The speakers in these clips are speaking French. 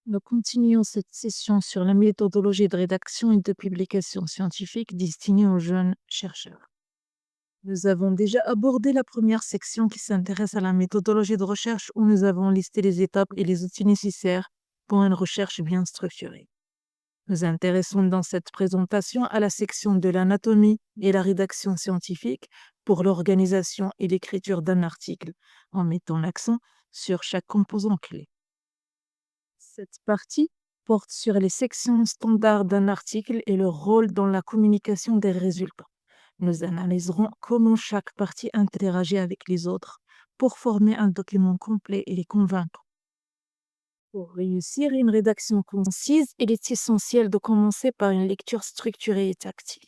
Nous continuons cette session sur la méthodologie de rédaction et de publication scientifique destinée aux jeunes chercheurs. Nous avons déjà abordé la première section qui s'intéresse à la méthodologie de recherche où nous avons listé les étapes et les outils nécessaires pour une recherche bien structurée. Nous intéressons dans cette présentation à la section de l'anatomie et la rédaction scientifique pour l'organisation et l'écriture d'un article, en mettant l'accent sur chaque composant clé. Cette partie porte sur les sections standards d'un article et leur rôle dans la communication des résultats. Nous analyserons comment chaque partie interagit avec les autres pour former un document complet et convaincant. Pour réussir une rédaction concise, il est essentiel de commencer par une lecture structurée et active.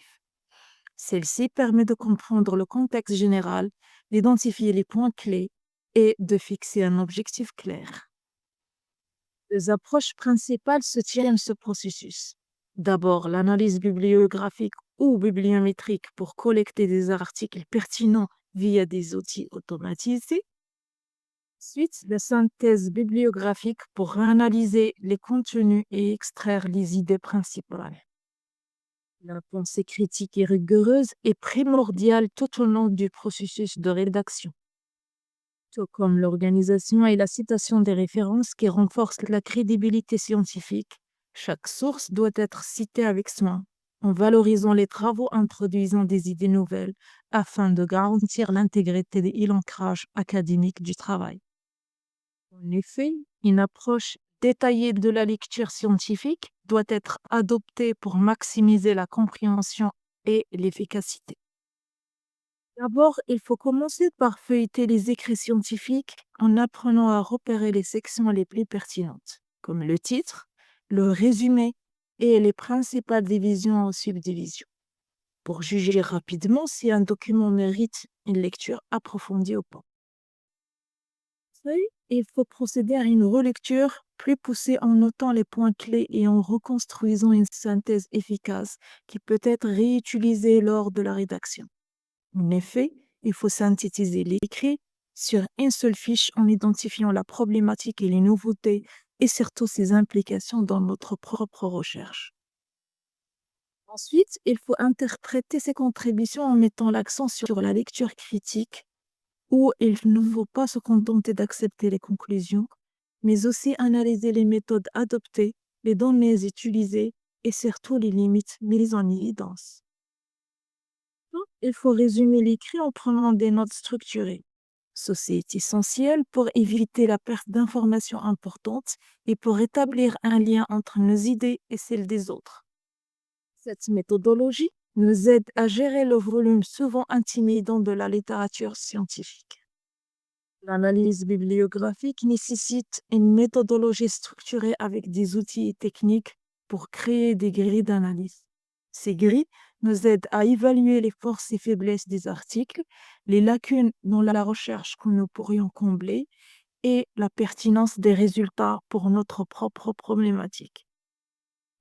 Celle-ci permet de comprendre le contexte général, d'identifier les points clés et de fixer un objectif clair. Les approches principales soutiennent ce processus. D'abord, l'analyse bibliographique ou bibliométrique pour collecter des articles pertinents via des outils automatisés. Ensuite, la synthèse bibliographique pour analyser les contenus et extraire les idées principales. La pensée critique et rigoureuse est primordiale tout au long du processus de rédaction, tout comme l'organisation et la citation des références qui renforcent la crédibilité scientifique. Chaque source doit être citée avec soin, en valorisant les travaux introduisant des idées nouvelles afin de garantir l'intégrité et l'ancrage académique du travail. En effet, une approche détaillée de la lecture scientifique doit être adoptée pour maximiser la compréhension et l'efficacité. D'abord, il faut commencer par feuilleter les écrits scientifiques en apprenant à repérer les sections les plus pertinentes, comme le titre, le résumé et les principales divisions ou subdivisions, pour juger rapidement si un document mérite une lecture approfondie ou pas. Puis, il faut procéder à une relecture plus poussée en notant les points clés et en reconstruisant une synthèse efficace qui peut être réutilisée lors de la rédaction. En effet, il faut synthétiser l'écrit sur une seule fiche en identifiant la problématique et les nouveautés et surtout ses implications dans notre propre recherche. Ensuite, il faut interpréter ces contributions en mettant l'accent sur la lecture critique où il ne faut pas se contenter d'accepter les conclusions, mais aussi analyser les méthodes adoptées, les données utilisées et surtout les limites mises en évidence. Il faut résumer l'écrit en prenant des notes structurées. Ceci est essentiel pour éviter la perte d'informations importantes et pour établir un lien entre nos idées et celles des autres. Cette méthodologie nous aide à gérer le volume souvent intimidant de la littérature scientifique. L'analyse bibliographique nécessite une méthodologie structurée avec des outils et techniques pour créer des grilles d'analyse. Ces grilles nous aident à évaluer les forces et faiblesses des articles, les lacunes dans la recherche que nous pourrions combler et la pertinence des résultats pour notre propre problématique.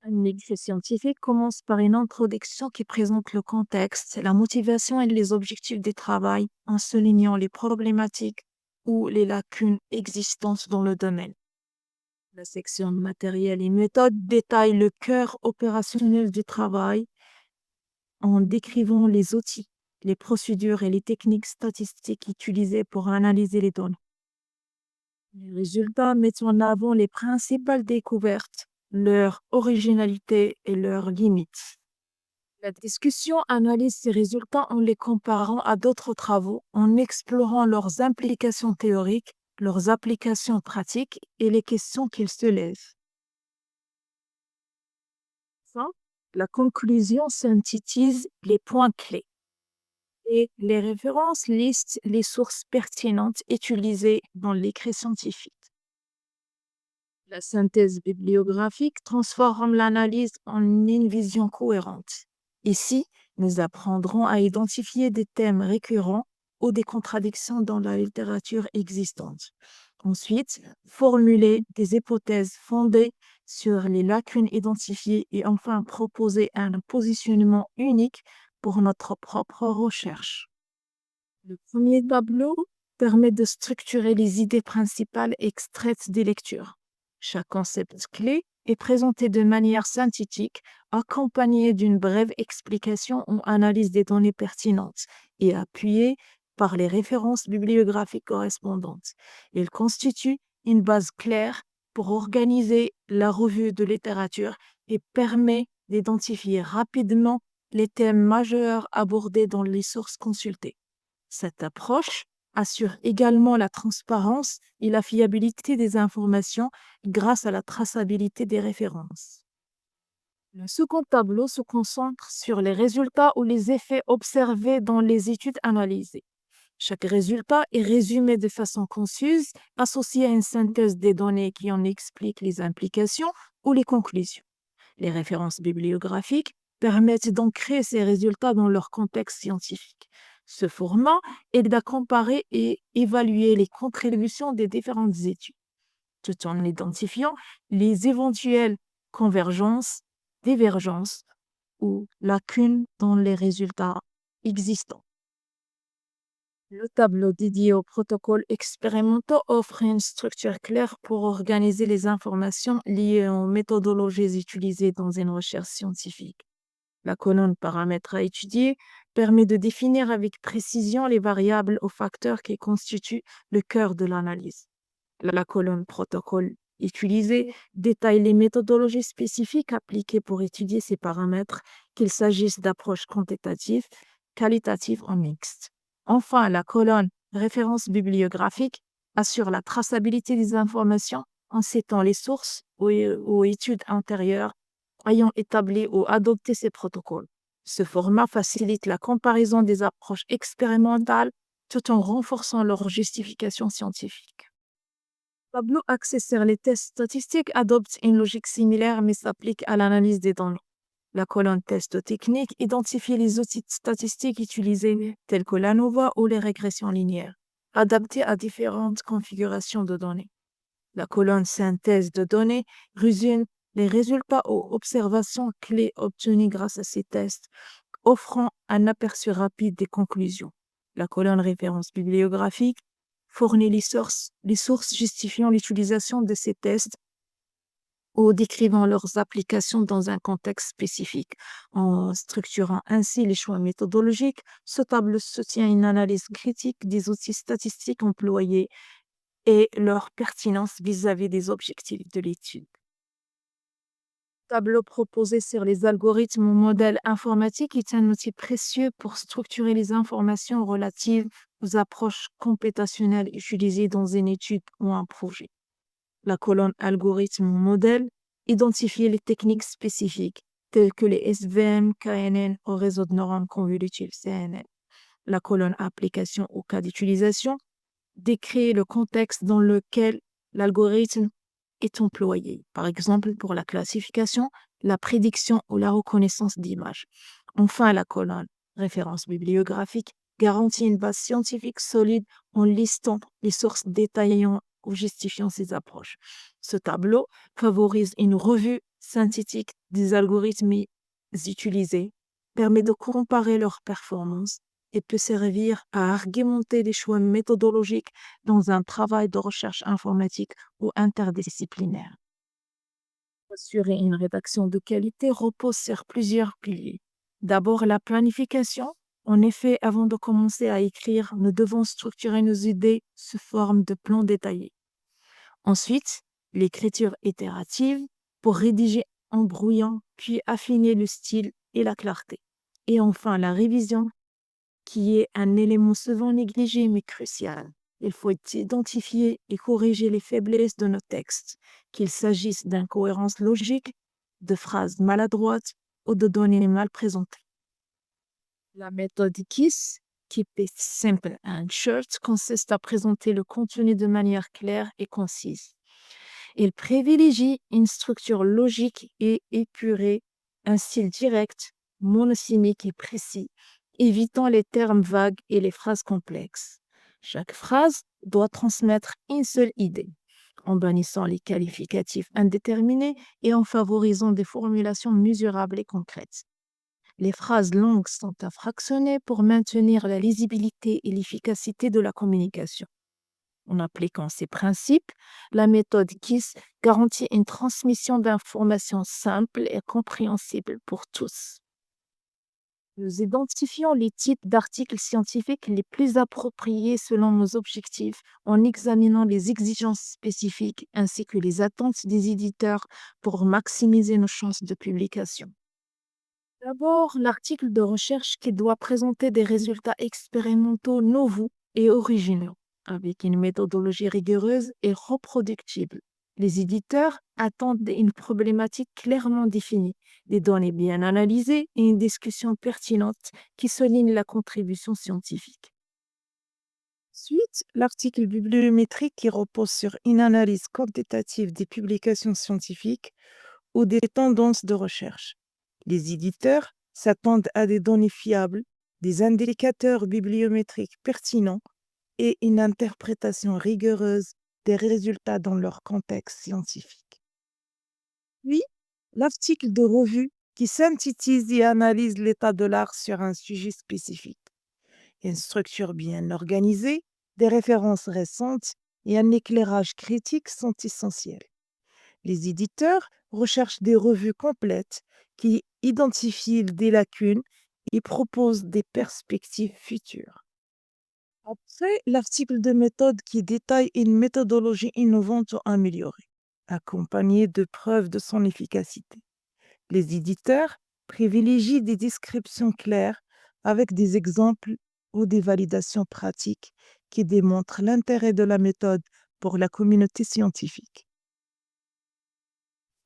Un écrit scientifique commence par une introduction qui présente le contexte, la motivation et les objectifs du travail en soulignant les problématiques ou les lacunes existantes dans le domaine. La section matériel et méthode détaille le cœur opérationnel du travail en décrivant les outils, les procédures et les techniques statistiques utilisées pour analyser les données. Les résultats mettent en avant les principales découvertes, leur originalité et leurs limites. La discussion analyse ces résultats en les comparant à d'autres travaux, en explorant leurs implications théoriques, leurs applications pratiques et les questions qu'ils soulèvent. Enfin, la conclusion synthétise les points clés et les références listent les sources pertinentes utilisées dans l'écrit scientifique. La synthèse bibliographique transforme l'analyse en une vision cohérente. Ici, nous apprendrons à identifier des thèmes récurrents ou des contradictions dans la littérature existante. Ensuite, formuler des hypothèses fondées sur les lacunes identifiées et enfin proposer un positionnement unique pour notre propre recherche. Le premier tableau permet de structurer les idées principales extraites des lectures. Chaque concept clé est présenté de manière synthétique, accompagné d'une brève explication ou analyse des données pertinentes et appuyé par les références bibliographiques correspondantes. Il constitue une base claire pour organiser la revue de littérature et permet d'identifier rapidement les thèmes majeurs abordés dans les sources consultées. Cette approche assure également la transparence et la fiabilité des informations grâce à la traçabilité des références. Le second tableau se concentre sur les résultats ou les effets observés dans les études analysées. Chaque résultat est résumé de façon concise, associé à une synthèse des données qui en explique les implications ou les conclusions. Les références bibliographiques permettent d'ancrer ces résultats dans leur contexte scientifique. Ce format aide à comparer et évaluer les contributions des différentes études, tout en identifiant les éventuelles convergences, divergences ou lacunes dans les résultats existants. Le tableau dédié aux protocoles expérimentaux offre une structure claire pour organiser les informations liées aux méthodologies utilisées dans une recherche scientifique. La colonne paramètres à étudier permet de définir avec précision les variables ou facteurs qui constituent le cœur de l'analyse. La colonne protocole utilisée détaille les méthodologies spécifiques appliquées pour étudier ces paramètres, qu'il s'agisse d'approches quantitatives, qualitatives ou mixtes. Enfin, la colonne références bibliographiques assure la traçabilité des informations en citant les sources ou études antérieures ayant établi ou adopté ces protocoles. Ce format facilite la comparaison des approches expérimentales tout en renforçant leur justification scientifique. Le tableau axé sur les tests statistiques adopte une logique similaire mais s'applique à l'analyse des données. La colonne tests techniques identifie les outils statistiques utilisés tels que l'ANOVA ou les régressions linéaires, adaptés à différentes configurations de données. La colonne synthèse de données résume les résultats ou observations clés obtenues grâce à ces tests, offrant un aperçu rapide des conclusions. La colonne référence bibliographique fournit les sources justifiant l'utilisation de ces tests ou décrivant leurs applications dans un contexte spécifique. En structurant ainsi les choix méthodologiques, ce tableau soutient une analyse critique des outils statistiques employés et leur pertinence vis-à-vis des objectifs de l'étude. Le tableau proposé sur les algorithmes ou modèles informatiques est un outil précieux pour structurer les informations relatives aux approches computationnelles utilisées dans une étude ou un projet. La colonne algorithme ou modèle identifie les techniques spécifiques telles que les SVM, KNN ou réseau de neurones convolutifs CNN. La colonne application ou cas d'utilisation décrit le contexte dans lequel l'algorithme est employé, par exemple pour la classification, la prédiction ou la reconnaissance d'images. Enfin, la colonne référence bibliographique garantit une base scientifique solide en listant les sources détaillant ou justifiant ces approches. Ce tableau favorise une revue synthétique des algorithmes utilisés, permet de comparer leurs performances et peut servir à argumenter des choix méthodologiques dans un travail de recherche informatique ou interdisciplinaire. Assurer une rédaction de qualité repose sur plusieurs piliers. D'abord, la planification. En effet, avant de commencer à écrire, nous devons structurer nos idées sous forme de plans détaillés. Ensuite, l'écriture itérative pour rédiger en brouillant, puis affiner le style et la clarté. Et enfin, la révision qui est un élément souvent négligé mais crucial. Il faut identifier et corriger les faiblesses de nos textes, qu'il s'agisse d'incohérences logiques, de phrases maladroites ou de données mal présentées. La méthode KISS, Keep It Simple and Short, consiste à présenter le contenu de manière claire et concise. Il privilégie une structure logique et épurée, un style direct, monosyllabique et précis, évitant les termes vagues et les phrases complexes. Chaque phrase doit transmettre une seule idée, en bannissant les qualificatifs indéterminés et en favorisant des formulations mesurables et concrètes. Les phrases longues sont à fractionner pour maintenir la lisibilité et l'efficacité de la communication. En appliquant ces principes, la méthode KISS garantit une transmission d'informations simples et compréhensibles pour tous. Nous identifions les types d'articles scientifiques les plus appropriés selon nos objectifs en examinant les exigences spécifiques ainsi que les attentes des éditeurs pour maximiser nos chances de publication. D'abord, l'article de recherche qui doit présenter des résultats expérimentaux nouveaux et originaux, avec une méthodologie rigoureuse et reproductible. Les éditeurs attendent une problématique clairement définie, des données bien analysées et une discussion pertinente qui souligne la contribution scientifique. Ensuite, l'article bibliométrique qui repose sur une analyse quantitative des publications scientifiques ou des tendances de recherche. Les éditeurs s'attendent à des données fiables, des indicateurs bibliométriques pertinents et une interprétation rigoureuse des résultats dans leur contexte scientifique. Puis, l'article de revue qui synthétise et analyse l'état de l'art sur un sujet spécifique. Une structure bien organisée, des références récentes et un éclairage critique sont essentiels. Les éditeurs recherchent des revues complètes qui identifient des lacunes et proposent des perspectives futures. Après, l'article de méthode qui détaille une méthodologie innovante ou améliorée, accompagnée de preuves de son efficacité. Les éditeurs privilégient des descriptions claires avec des exemples ou des validations pratiques qui démontrent l'intérêt de la méthode pour la communauté scientifique.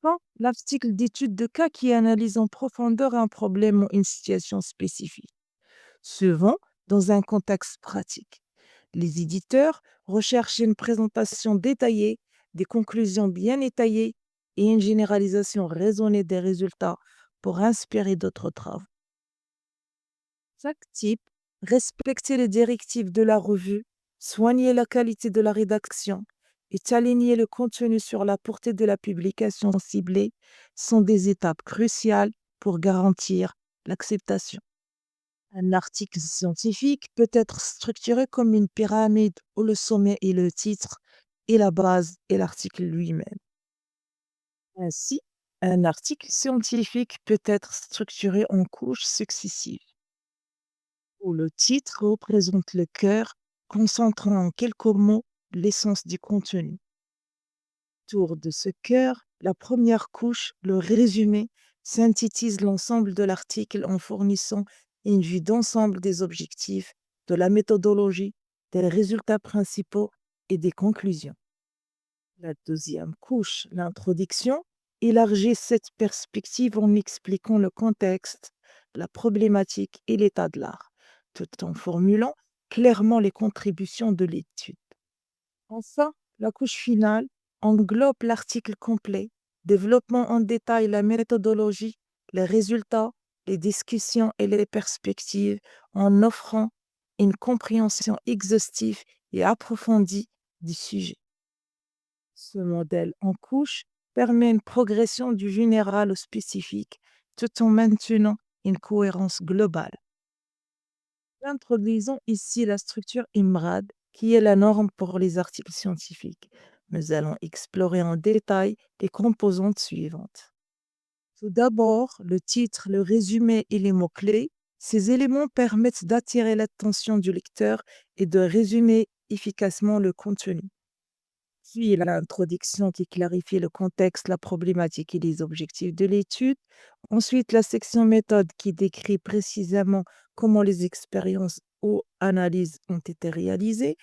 Enfin, l'article d'étude de cas qui analyse en profondeur un problème ou une situation spécifique, souvent dans un contexte pratique. Les éditeurs recherchent une présentation détaillée, des conclusions bien étayées et une généralisation raisonnée des résultats pour inspirer d'autres travaux. Chaque type, respecter les directives de la revue, soigner la qualité de la rédaction et aligner le contenu sur la portée de la publication ciblée sont des étapes cruciales pour garantir l'acceptation. Un article scientifique peut être structuré comme une pyramide où le sommet est le titre et la base est l'article lui-même. Ainsi, un article scientifique peut être structuré en couches successives, où le titre représente le cœur, concentrant en quelques mots l'essence du contenu. Autour de ce cœur, la première couche, le résumé, synthétise l'ensemble de l'article en fournissant une vue d'ensemble des objectifs, de la méthodologie, des résultats principaux et des conclusions. La deuxième couche, l'introduction, élargit cette perspective en expliquant le contexte, la problématique et l'état de l'art, tout en formulant clairement les contributions de l'étude. Enfin, la couche finale englobe l'article complet, développant en détail la méthodologie, les résultats, les discussions et les perspectives en offrant une compréhension exhaustive et approfondie du sujet. Ce modèle en couche permet une progression du général au spécifique tout en maintenant une cohérence globale. Introduisons ici la structure IMRAD, qui est la norme pour les articles scientifiques. Nous allons explorer en détail les composantes suivantes. Tout d'abord, le titre, le résumé et les mots-clés. Ces éléments permettent d'attirer l'attention du lecteur et de résumer efficacement le contenu. Puis l'introduction qui clarifie le contexte, la problématique et les objectifs de l'étude. Ensuite, la section méthode qui décrit précisément comment les expériences ou analyses ont été réalisées.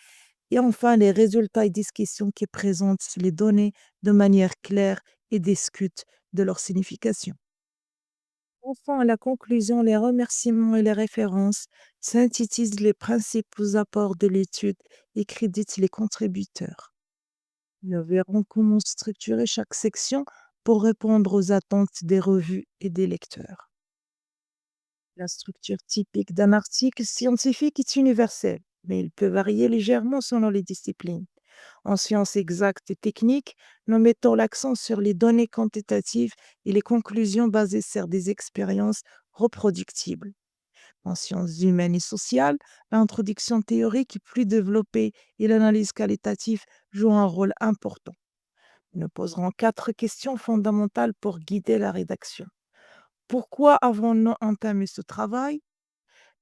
Et enfin, les résultats et discussions qui présentent les données de manière claire et discutent de leur signification. Enfin, la conclusion, les remerciements et les références synthétisent les principaux apports de l'étude et créditent les contributeurs. Nous verrons comment structurer chaque section pour répondre aux attentes des revues et des lecteurs. La structure typique d'un article scientifique est universelle, mais il peut varier légèrement selon les disciplines. En sciences exactes et techniques, nous mettons l'accent sur les données quantitatives et les conclusions basées sur des expériences reproductibles. En sciences humaines et sociales, l'introduction théorique est plus développée et l'analyse qualitative joue un rôle important. Nous poserons 4 questions fondamentales pour guider la rédaction. Pourquoi avons-nous entamé ce travail?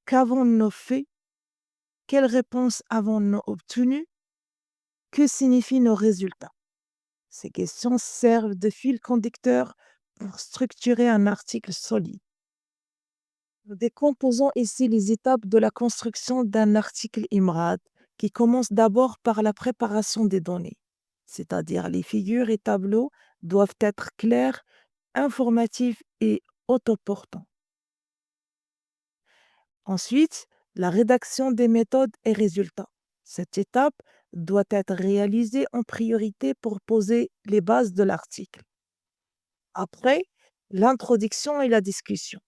Qu'avons-nous fait? Quelles réponses avons-nous obtenues? Que signifient nos résultats? Ces questions servent de fil conducteur pour structurer un article solide. Nous décomposons ici les étapes de la construction d'un article IMRAD qui commence d'abord par la préparation des données, c'est-à-dire les figures et tableaux doivent être clairs, informatifs et autoportants. Ensuite, la rédaction des méthodes et résultats. Cette étape doit être réalisée en priorité pour poser les bases de l'article. Après, l'introduction et la discussion.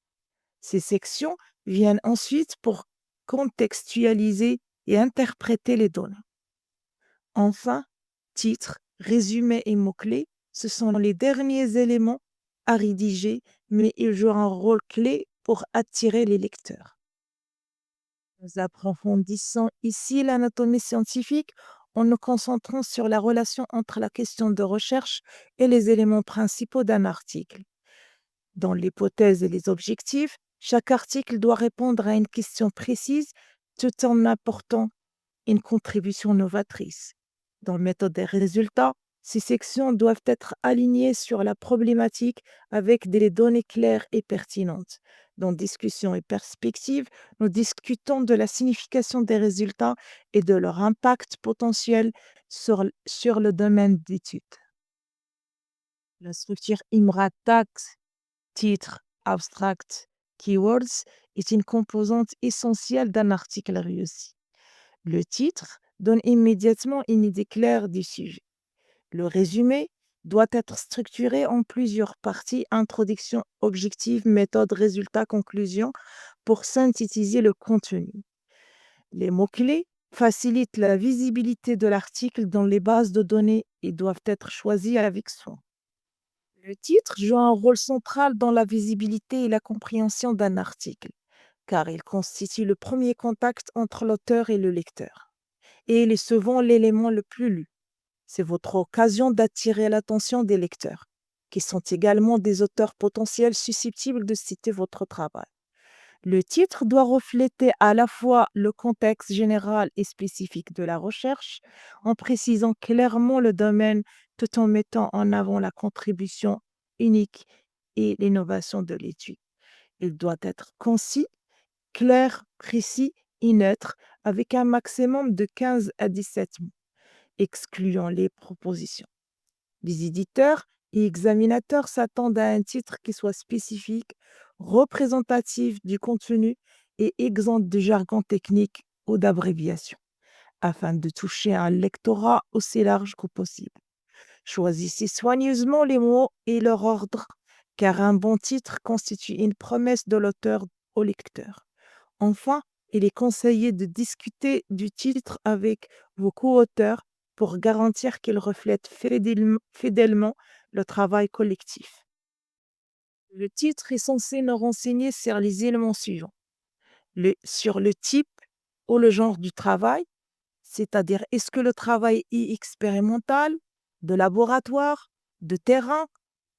Ces sections viennent ensuite pour contextualiser et interpréter les données. Enfin, titre, résumé et mots-clés, ce sont les derniers éléments à rédiger, mais ils jouent un rôle clé pour attirer les lecteurs. Nous approfondissons ici l'anatomie scientifique en nous concentrant sur la relation entre la question de recherche et les éléments principaux d'un article. Dans l'hypothèse et les objectifs, chaque article doit répondre à une question précise tout en apportant une contribution novatrice. Dans méthode des résultats, ces sections doivent être alignées sur la problématique avec des données claires et pertinentes. Dans discussion et perspective, nous discutons de la signification des résultats et de leur impact potentiel sur le domaine d'étude. La structure IMRA-TAX, titre, abstract, keywords, est une composante essentielle d'un article réussi. Le titre donne immédiatement une idée claire du sujet. Le résumé doit être structuré en plusieurs parties: introduction, objectif, méthode, résultat, conclusion, pour synthétiser le contenu. Les mots-clés facilitent la visibilité de l'article dans les bases de données et doivent être choisis avec soin. Le titre joue un rôle central dans la visibilité et la compréhension d'un article, car il constitue le premier contact entre l'auteur et le lecteur. Et il est souvent l'élément le plus lu. C'est votre occasion d'attirer l'attention des lecteurs, qui sont également des auteurs potentiels susceptibles de citer votre travail. Le titre doit refléter à la fois le contexte général et spécifique de la recherche, en précisant clairement le domaine tout en mettant en avant la contribution unique et l'innovation de l'étude. Il doit être concis, clair, précis et neutre, avec un maximum de 15 à 17 mots, excluant les propositions. Les éditeurs et examinateurs s'attendent à un titre qui soit spécifique, représentatif du contenu et exempt de jargon technique ou d'abréviation, afin de toucher un lectorat aussi large que possible. Choisissez soigneusement les mots et leur ordre, car un bon titre constitue une promesse de l'auteur au lecteur. Enfin, il est conseillé de discuter du titre avec vos co-auteurs pour garantir qu'il reflète fidèlement le travail collectif. Le titre est censé nous renseigner sur les éléments suivants: sur le type ou le genre du travail, c'est-à-dire est-ce que le travail est expérimental, de laboratoire, de terrain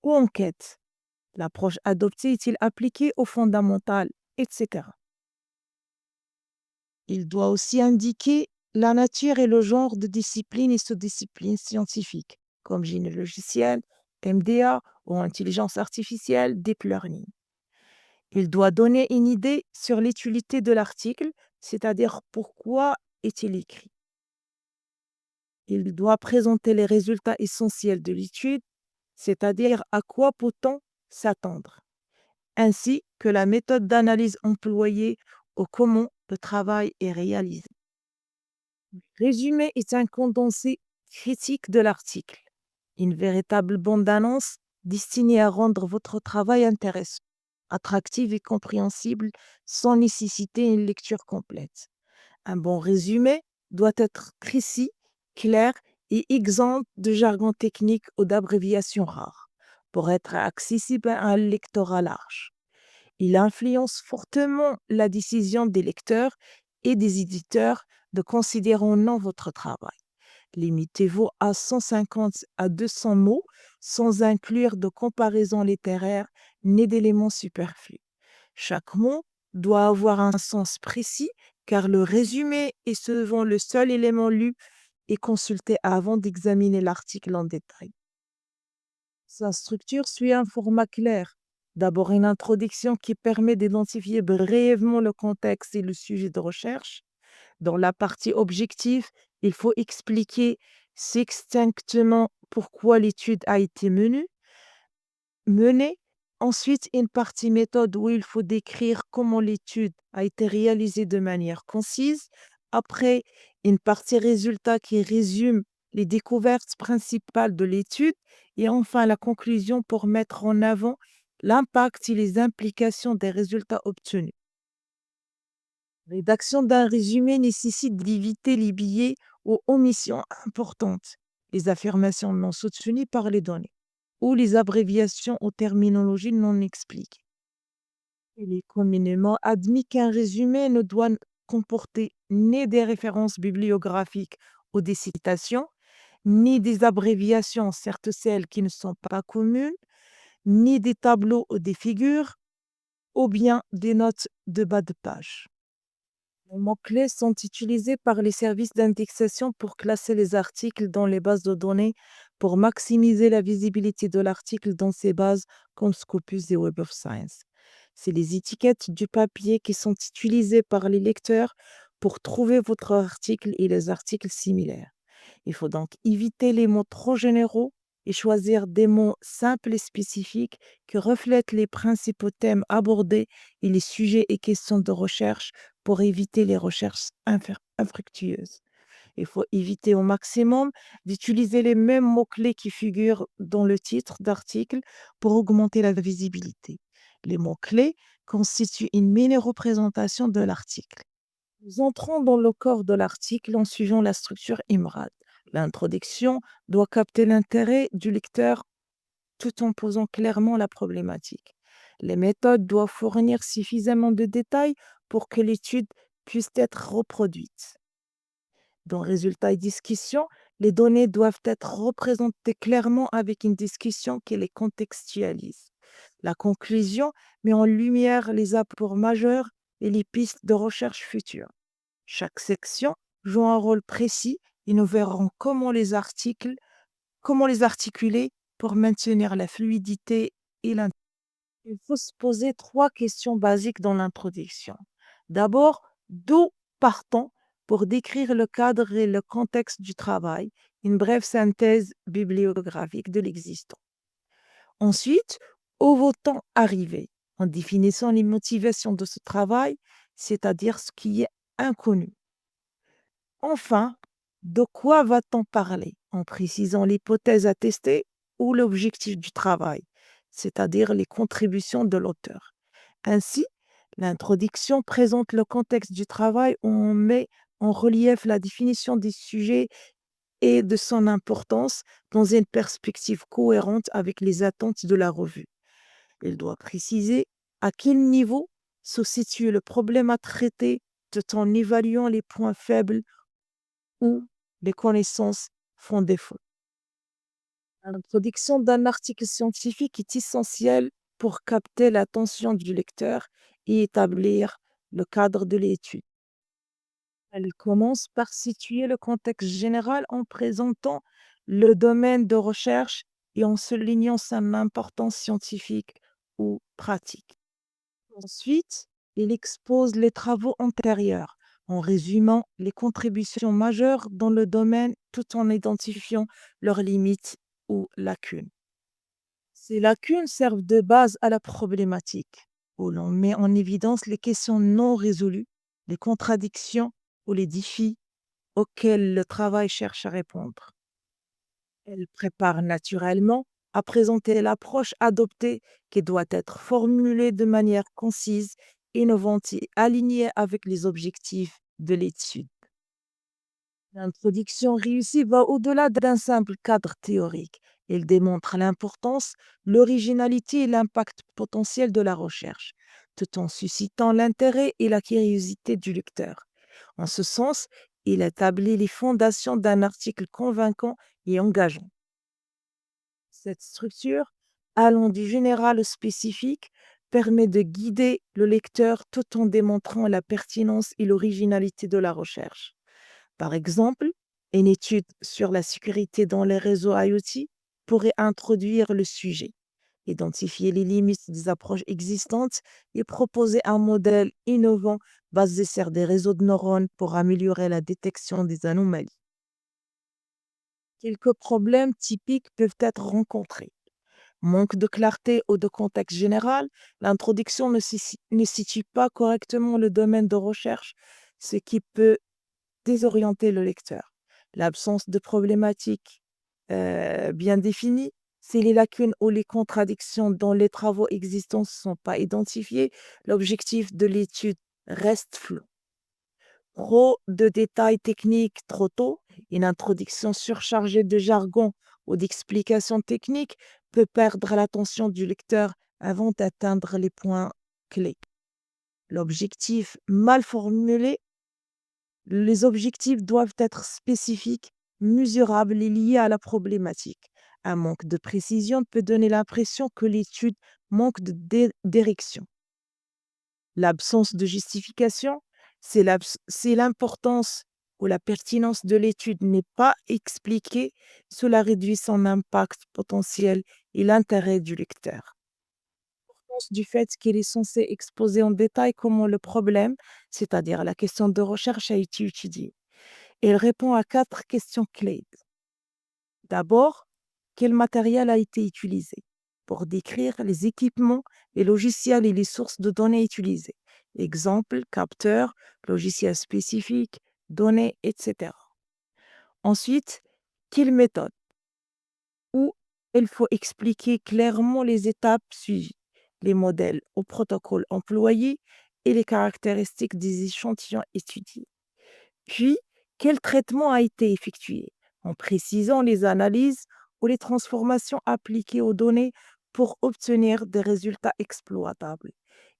ou enquête? L'approche adoptée est-il appliquée au fondamental, etc. Il doit aussi indiquer la nature et le genre de discipline et sous-disciplines scientifiques, comme génie logiciel, MDA ou intelligence artificielle, deep learning. Il doit donner une idée sur l'utilité de l'article, c'est-à-dire pourquoi est-il écrit. Il doit présenter les résultats essentiels de l'étude, c'est-à-dire à quoi peut-on s'attendre, ainsi que la méthode d'analyse employée ou comment le travail est réalisé. Le résumé est un condensé critique de l'article, une véritable bande-annonce destinée à rendre votre travail intéressant, attractif et compréhensible sans nécessiter une lecture complète. Un bon résumé doit être précis, clair et exempt de jargon technique ou d'abréviations rares pour être accessible à un lectorat large. Il influence fortement la décision des lecteurs et des éditeurs de considérer ou non votre travail. Limitez-vous à 150 à 200 mots sans inclure de comparaison littéraire ni d'éléments superflus. Chaque mot doit avoir un sens précis car le résumé est souvent le seul élément lu et consulté avant d'examiner l'article en détail. Sa structure suit un format clair. D'abord, une introduction qui permet d'identifier brièvement le contexte et le sujet de recherche. Dans la partie objective, il faut expliquer succinctement pourquoi l'étude a été menée. Ensuite, une partie méthode où il faut décrire comment l'étude a été réalisée de manière concise. Après, une partie résultat qui résume les découvertes principales de l'étude. Et enfin, la conclusion pour mettre en avant l'impact et les implications des résultats obtenus. Rédaction d'un résumé nécessite d'éviter les billets ou omissions importantes, les affirmations non soutenues par les données ou les abréviations ou terminologies non expliquées. Il est communément admis qu'un résumé ne doit comporter ni des références bibliographiques ou des citations, ni des abréviations, certes celles qui ne sont pas communes, ni des tableaux ou des figures, ou bien des notes de bas de page. Les mots-clés sont utilisés par les services d'indexation pour classer les articles dans les bases de données pour maximiser la visibilité de l'article dans ces bases comme Scopus et Web of Science. C'est les étiquettes du papier qui sont utilisées par les lecteurs pour trouver votre article et les articles similaires. Il faut donc éviter les mots trop généraux et choisir des mots simples et spécifiques qui reflètent les principaux thèmes abordés et les sujets et questions de recherche pour éviter les recherches infructueuses. Il faut éviter au maximum d'utiliser les mêmes mots-clés qui figurent dans le titre d'article pour augmenter la visibilité. Les mots-clés constituent une mini-représentation de l'article. Nous entrons dans le corps de l'article en suivant la structure IMRAD. L'introduction doit capter l'intérêt du lecteur tout en posant clairement la problématique. Les méthodes doivent fournir suffisamment de détails pour que l'étude puisse être reproduite. Dans résultats et discussion, les données doivent être représentées clairement avec une discussion qui les contextualise. La conclusion met en lumière les apports majeurs et les pistes de recherche futures. Chaque section joue un rôle précis et nous verrons comment les articuler pour maintenir la fluidité et l'intérêt. Il faut se poser trois questions basiques dans l'introduction. D'abord, d'où partons pour décrire le cadre et le contexte du travail, une brève synthèse bibliographique de l'existant. Ensuite, où va-t-on arriver en définissant les motivations de ce travail, c'est-à-dire ce qui est inconnu. Enfin, de quoi va-t-on parler en précisant l'hypothèse à tester ou l'objectif du travail, c'est-à-dire les contributions de l'auteur. Ainsi, l'introduction présente le contexte du travail où on met en relief la définition des sujets et de son importance dans une perspective cohérente avec les attentes de la revue. Il doit préciser à quel niveau se situe le problème à traiter tout en évaluant les points faibles où les connaissances font défaut. L'introduction d'un article scientifique est essentielle pour capter l'attention du lecteur et établir le cadre de l'étude. Elle commence par situer le contexte général en présentant le domaine de recherche et en soulignant son importance scientifique ou pratique. Ensuite, il expose les travaux antérieurs en résumant les contributions majeures dans le domaine tout en identifiant leurs limites ou lacunes. Ces lacunes servent de base à la problématique, où l'on met en évidence les questions non résolues, les contradictions ou les défis auxquels le travail cherche à répondre. Elle prépare naturellement à présenter l'approche adoptée qui doit être formulée de manière concise, innovante et alignée avec les objectifs de l'étude. L'introduction réussie va au-delà d'un simple cadre théorique. Elle démontre l'importance, l'originalité et l'impact potentiel de la recherche. tout en suscitant l'intérêt et la curiosité du lecteur. En ce sens, il établit les fondations d'un article convaincant et engageant. Cette structure, allant du général au spécifique, permet de guider le lecteur tout en démontrant la pertinence et l'originalité de la recherche. Par exemple, une étude sur la sécurité dans les réseaux IoT pourrait introduire le sujet, identifier les limites des approches existantes et proposer un modèle innovant basé sur des réseaux de neurones pour améliorer la détection des anomalies. Quelques problèmes typiques peuvent être rencontrés. Manque de clarté ou de contexte général, l'introduction ne situe pas correctement le domaine de recherche, ce qui peut désorienter le lecteur. L'absence de problématiques bien définies, si les lacunes ou les contradictions dans les travaux existants ne sont pas identifiées, l'objectif de l'étude reste flou. Trop de détails techniques trop tôt, une introduction surchargée de jargon ou d'explications techniques peut perdre l'attention du lecteur avant d'atteindre les points clés. L'objectif mal formulé, les objectifs doivent être spécifiques, mesurables et liés à la problématique. Un manque de précision peut donner l'impression que l'étude manque de direction. L'absence de justification, c'est l'importance ou la pertinence de l'étude n'est pas expliquée, cela réduit son impact potentiel et l'intérêt du lecteur. L'importance du fait qu'il est censé exposer en détail comment le problème, c'est-à-dire la question de recherche, a été étudié. Il répond à 4 questions clés. D'abord, quel matériel a été utilisé pour décrire les équipements, les logiciels et les sources de données utilisées. Exemple, capteur, logiciel spécifique, données, etc. Ensuite, quelle méthode? Où il faut expliquer clairement les étapes suivies, les modèles au protocole employé et les caractéristiques des échantillons étudiés. Puis, quel traitement a été effectué en précisant les analyses ou les transformations appliquées aux données pour obtenir des résultats exploitables.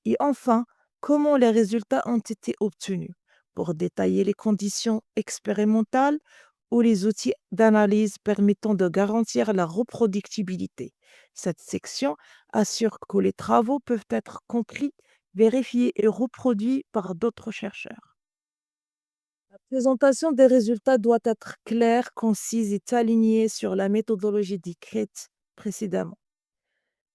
Et enfin, comment les résultats ont été obtenus pour détailler les conditions expérimentales ou les outils d'analyse permettant de garantir la reproductibilité. Cette section assure que les travaux peuvent être compris, vérifiés et reproduits par d'autres chercheurs. La présentation des résultats doit être claire, concise et alignée sur la méthodologie décrite précédemment.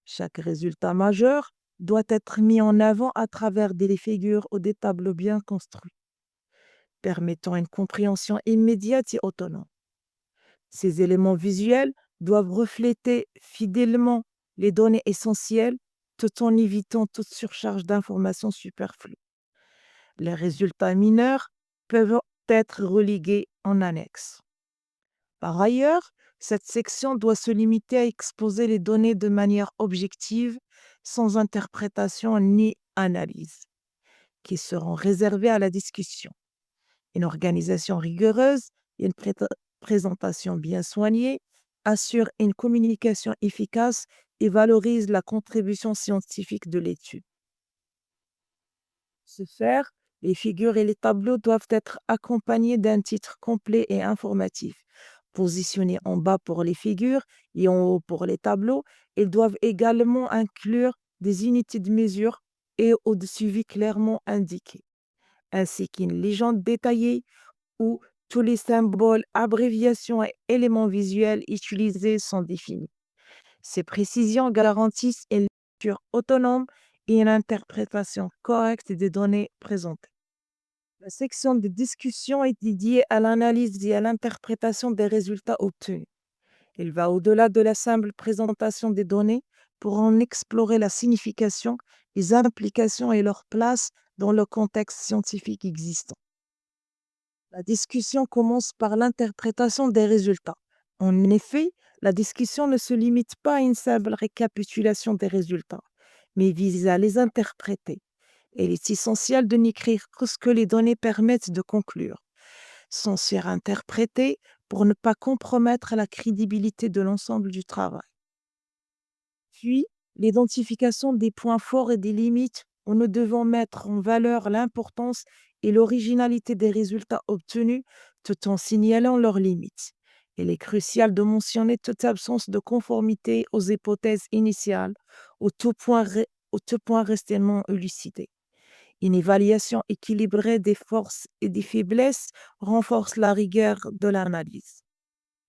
Chaque résultat majeur doit être mis en avant à travers des figures ou des tableaux bien construits, permettant une compréhension immédiate et autonome. Ces éléments visuels doivent refléter fidèlement les données essentielles tout en évitant toute surcharge d'informations superflues. Les résultats mineurs peuvent être relégués en annexe. Par ailleurs, cette section doit se limiter à exposer les données de manière objective, sans interprétation ni analyse, qui seront réservées à la discussion. Une organisation rigoureuse et une présentation bien soignée assure une communication efficace et valorise la contribution scientifique de l'étude. Ce faire, les figures et les tableaux doivent être accompagnés d'un titre complet et informatif. Positionnés en bas pour les figures et en haut pour les tableaux, ils doivent également inclure des unités de mesure et ou de suivi clairement indiquées, ainsi qu'une légende détaillée où tous les symboles, abréviations et éléments visuels utilisés sont définis. Ces précisions garantissent une lecture autonome et une interprétation correcte des données présentées. La section de discussion est dédiée à l'analyse et à l'interprétation des résultats obtenus. Elle va au-delà de la simple présentation des données pour en explorer la signification, les implications et leur place dans le contexte scientifique existant. La discussion commence par l'interprétation des résultats. En effet, la discussion ne se limite pas à une simple récapitulation des résultats, mais vise à les interpréter. Il est essentiel de n'écrire que ce que les données permettent de conclure, sans surinterpréter pour ne pas compromettre la crédibilité de l'ensemble du travail. Puis, l'identification des points forts et des limites en ne devant mettre en valeur l'importance et l'originalité des résultats obtenus tout en signalant leurs limites. Il est crucial de mentionner toute absence de conformité aux hypothèses initiales ou tout point resté non élucidé. Une évaluation équilibrée des forces et des faiblesses renforce la rigueur de l'analyse.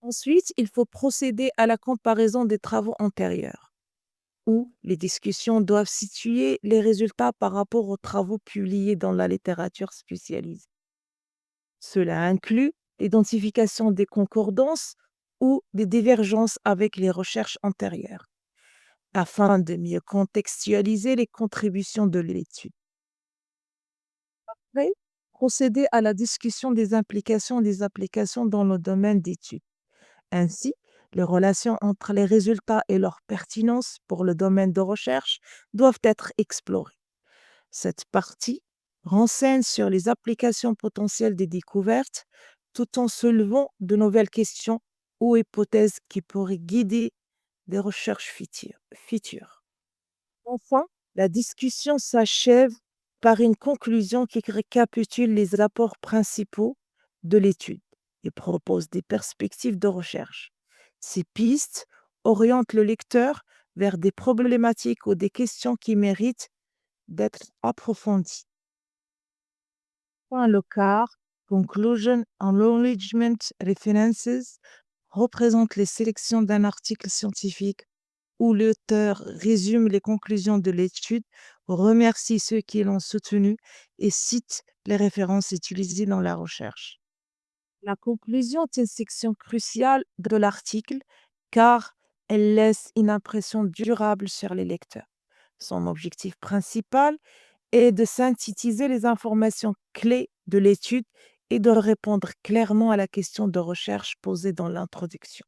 Ensuite, il faut procéder à la comparaison des travaux antérieurs, où les discussions doivent situer les résultats par rapport aux travaux publiés dans la littérature spécialisée. Cela inclut l'identification des concordances ou des divergences avec les recherches antérieures, afin de mieux contextualiser les contributions de l'étude. Après, procéder à la discussion des applications dans le domaine d'études. Ainsi, les relations entre les résultats et leur pertinence pour le domaine de recherche doivent être explorées. Cette partie renseigne sur les applications potentielles des découvertes tout en soulevant de nouvelles questions ou hypothèses qui pourraient guider des recherches futures. Enfin, la discussion s'achève par une conclusion qui récapitule les apports principaux de l'étude et propose des perspectives de recherche. Ces pistes orientent le lecteur vers des problématiques ou des questions qui méritent d'être approfondies. Point le quart, Conclusion Acknowledgement References, représente les sélections d'un article scientifique où l'auteur résume les conclusions de l'étude, remercie ceux qui l'ont soutenu et cite les références utilisées dans la recherche. La conclusion est une section cruciale de l'article car elle laisse une impression durable sur les lecteurs. Son objectif principal est de synthétiser les informations clés de l'étude et de répondre clairement à la question de recherche posée dans l'introduction.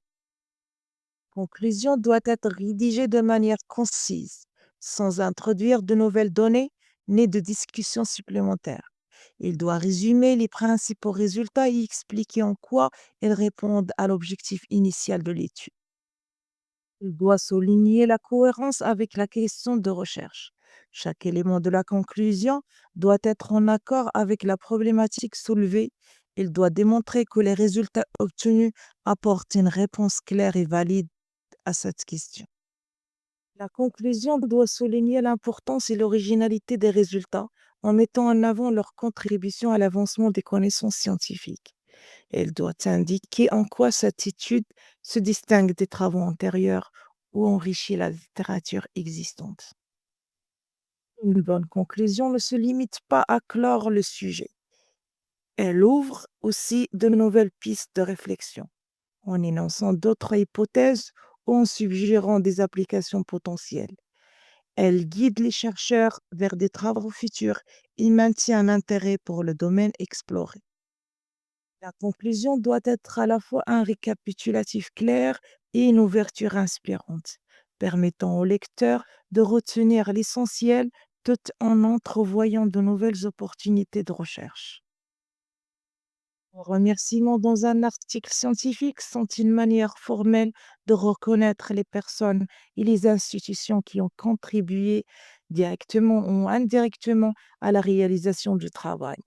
Conclusion doit être rédigée de manière concise, sans introduire de nouvelles données ni de discussions supplémentaires. Il doit résumer les principaux résultats et expliquer en quoi ils répondent à l'objectif initial de l'étude. Il doit souligner la cohérence avec la question de recherche. Chaque élément de la conclusion doit être en accord avec la problématique soulevée. Il doit démontrer que les résultats obtenus apportent une réponse claire et valide à cette question. La conclusion doit souligner l'importance et l'originalité des résultats en mettant en avant leur contribution à l'avancement des connaissances scientifiques. Elle doit indiquer en quoi cette étude se distingue des travaux antérieurs ou enrichit la littérature existante. Une bonne conclusion ne se limite pas à clore le sujet. Elle ouvre aussi de nouvelles pistes de réflexion, en énonçant d'autres hypothèses ou en suggérant des applications potentielles. Elle guide les chercheurs vers des travaux futurs et maintient un intérêt pour le domaine exploré. La conclusion doit être à la fois un récapitulatif clair et une ouverture inspirante, permettant au lecteur de retenir l'essentiel tout en entrevoyant de nouvelles opportunités de recherche. Les remerciements dans un article scientifique sont une manière formelle de reconnaître les personnes et les institutions qui ont contribué directement ou indirectement à la réalisation du travail.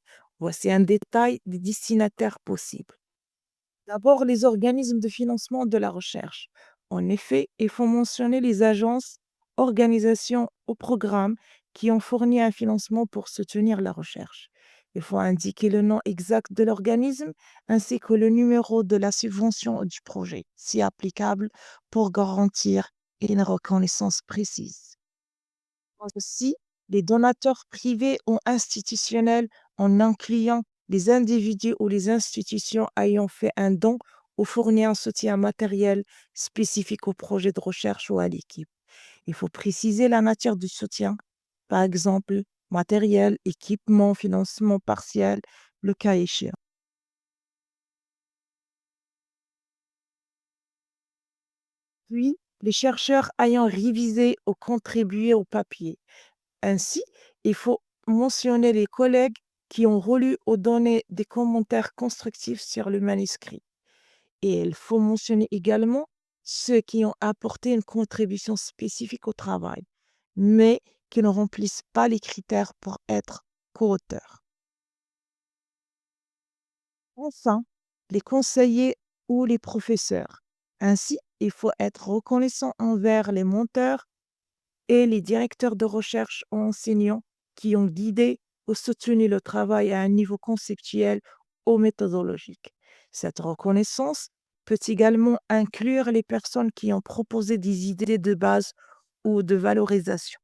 Voici un détail des destinataires possibles. D'abord, les organismes de financement de la recherche. En effet, il faut mentionner les agences, organisations ou programmes qui ont fourni un financement pour soutenir la recherche. Il faut indiquer le nom exact de l'organisme ainsi que le numéro de la subvention ou du projet, si applicable, pour garantir une reconnaissance précise. Aussi, les donateurs privés ou institutionnels en incluant les individus ou les institutions ayant fait un don ou fourni un soutien matériel spécifique au projet de recherche ou à l'équipe. Il faut préciser la nature du soutien, par exemple matériel, équipement, financement partiel, le cas échéant. Puis, les chercheurs ayant révisé ou contribué au papier. Ainsi, il faut mentionner les collègues qui ont relu ou donné des commentaires constructifs sur le manuscrit. Et il faut mentionner également ceux qui ont apporté une contribution spécifique au travail, mais qui ne remplissent pas les critères pour être co-auteurs. Enfin, les conseillers ou les professeurs. Ainsi, il faut être reconnaissant envers les menteurs et les directeurs de recherche ou enseignants qui ont guidé ou soutenu le travail à un niveau conceptuel ou méthodologique. Cette reconnaissance peut également inclure les personnes qui ont proposé des idées de base ou de valorisation.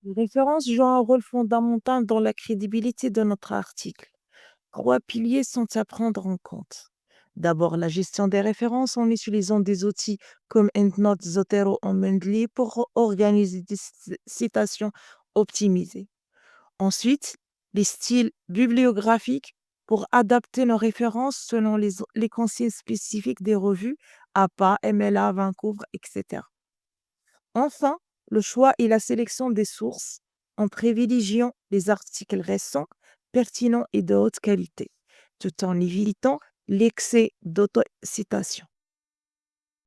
Les références jouent un rôle fondamental dans la crédibilité de notre article. Trois piliers sont à prendre en compte. D'abord, la gestion des références en utilisant des outils comme EndNote, Zotero ou Mendeley pour organiser des citations optimisées. Ensuite, les styles bibliographiques pour adapter nos références selon les consignes spécifiques des revues APA, MLA, Vancouver, etc. Enfin, le choix et la sélection des sources en privilégiant les articles récents, pertinents et de haute qualité, tout en évitant l'excès d'autocitation.